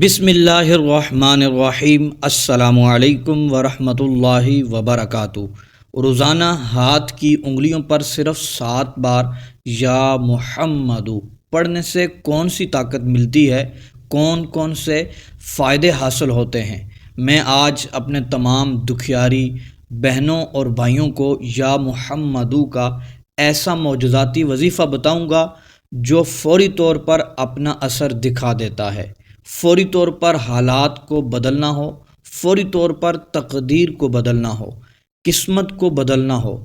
بسم اللہ الرحمن الرحیم۔ السلام علیکم ورحمۃ اللہ وبرکاتہ۔ روزانہ ہاتھ کی انگلیوں پر صرف 7 بار یا محمد پڑھنے سے کون سی طاقت ملتی ہے، کون کون سے فائدے حاصل ہوتے ہیں، میں آج اپنے تمام دکھیاری بہنوں اور بھائیوں کو یا محمد کا ایسا معجزاتی وظیفہ بتاؤں گا جو فوری طور پر اپنا اثر دکھا دیتا ہے، فوری طور پر حالات کو بدلنا ہو، فوری طور پر تقدیر کو بدلنا ہو، قسمت کو بدلنا ہو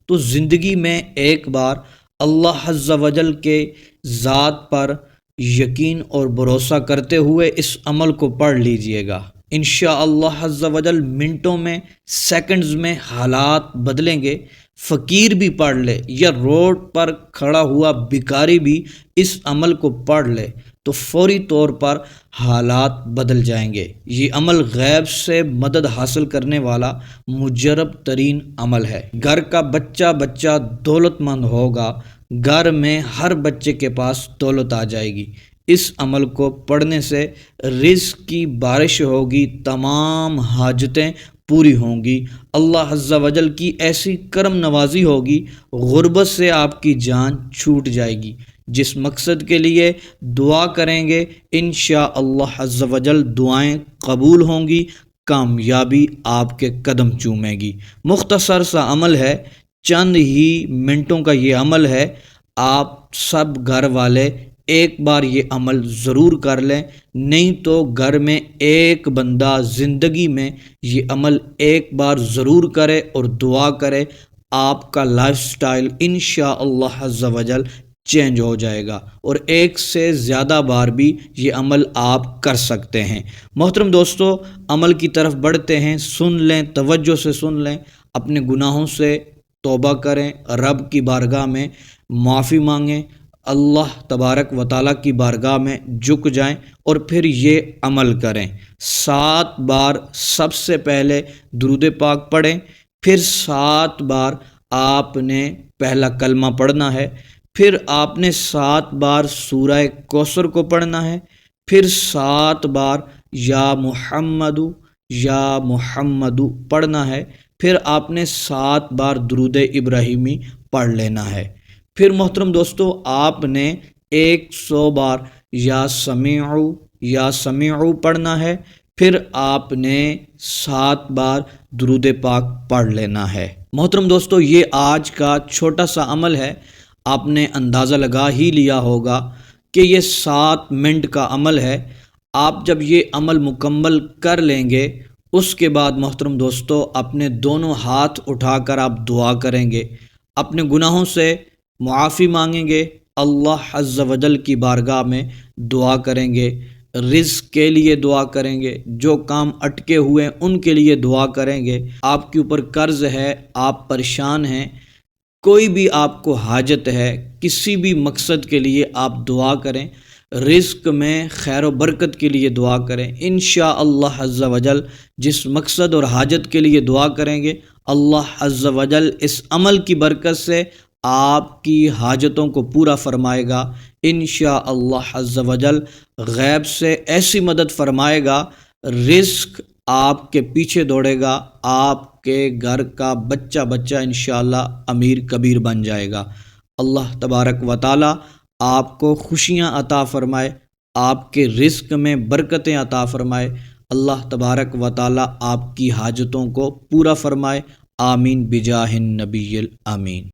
تو زندگی میں ایک بار اللہ عز و جل کے ذات پر یقین اور بھروسہ کرتے ہوئے اس عمل کو پڑھ لیجئے گا۔ انشاءاللہ عز و جل منٹوں میں، سیکنڈز میں حالات بدلیں گے۔ فقیر بھی پڑھ لے یا روڈ پر کھڑا ہوا بھکاری بھی اس عمل کو پڑھ لے تو فوری طور پر حالات بدل جائیں گے۔ یہ عمل غیب سے مدد حاصل کرنے والا مجرب ترین عمل ہے۔ گھر کا بچہ دولت مند ہوگا، گھر میں ہر بچے کے پاس دولت آ جائے گی۔ اس عمل کو پڑھنے سے رزق کی بارش ہوگی، تمام حاجتیں پوری ہوں گی، اللہ عز و جل کی ایسی کرم نوازی ہوگی، غربت سے آپ کی جان چھوٹ جائے گی۔ جس مقصد کے لیے دعا کریں گے انشاءاللہ عز و جل دعائیں قبول ہوں گی، کامیابی آپ کے قدم چومے گی۔ مختصر سا عمل ہے، چند ہی منٹوں کا یہ عمل ہے۔ آپ سب گھر والے ایک بار یہ عمل ضرور کر لیں، نہیں تو گھر میں ایک بندہ زندگی میں یہ عمل ایک بار ضرور کرے اور دعا کرے، آپ کا لائف سٹائل انشاءاللہ عز و جل چینج ہو جائے گا، اور ایک سے زیادہ بار بھی یہ عمل آپ کر سکتے ہیں۔ محترم دوستو، عمل کی طرف بڑھتے ہیں، سن لیں، توجہ سے سن لیں، اپنے گناہوں سے توبہ کریں، رب کی بارگاہ میں معافی مانگیں، اللہ تبارک و تعالیٰ کی بارگاہ میں جھک جائیں اور پھر یہ عمل کریں۔ 7 بار سب سے پہلے درود پاک پڑھیں، پھر 7 بار آپ نے پہلا کلمہ پڑھنا ہے، پھر آپ نے 7 بار سورہ کوثر کو پڑھنا ہے، پھر 7 بار یا محمد پڑھنا ہے، پھر آپ نے 7 بار درود ابراہیمی پڑھ لینا ہے۔ پھر محترم دوستو، آپ نے 100 بار یا سمیعو پڑھنا ہے، پھر آپ نے 7 بار درود پاک پڑھ لینا ہے۔ محترم دوستو، یہ آج کا چھوٹا سا عمل ہے، آپ نے اندازہ لگا ہی لیا ہوگا کہ یہ 7 منٹ کا عمل ہے۔ آپ جب یہ عمل مکمل کر لیں گے، اس کے بعد محترم دوستو اپنے دونوں ہاتھ اٹھا کر آپ دعا کریں گے، اپنے گناہوں سے معافی مانگیں گے، اللہ عز و جل کی بارگاہ میں دعا کریں گے، رزق کے لیے دعا کریں گے، جو کام اٹکے ہوئے ان کے لیے دعا کریں گے۔ آپ کے اوپر قرض ہے، آپ پریشان ہیں، کوئی بھی آپ کو حاجت ہے، کسی بھی مقصد کے لیے آپ دعا کریں، رزق میں خیر و برکت کے لیے دعا کریں، انشاءاللہ عز و جل جس مقصد اور حاجت کے لیے دعا کریں گے، اللہ عز و جل اس عمل کی برکت سے آپ کی حاجتوں کو پورا فرمائے گا، انشاءاللہ عز و جل غیب سے ایسی مدد فرمائے گا، رزق آپ کے پیچھے دوڑے گا، آپ کے گھر کا بچہ انشاءاللہ امیر کبیر بن جائے گا۔ اللہ تبارک و تعالی آپ کو خوشیاں عطا فرمائے، آپ کے رزق میں برکتیں عطا فرمائے، اللہ تبارک و تعالی آپ کی حاجتوں کو پورا فرمائے، آمین بجاہ النبی الامین۔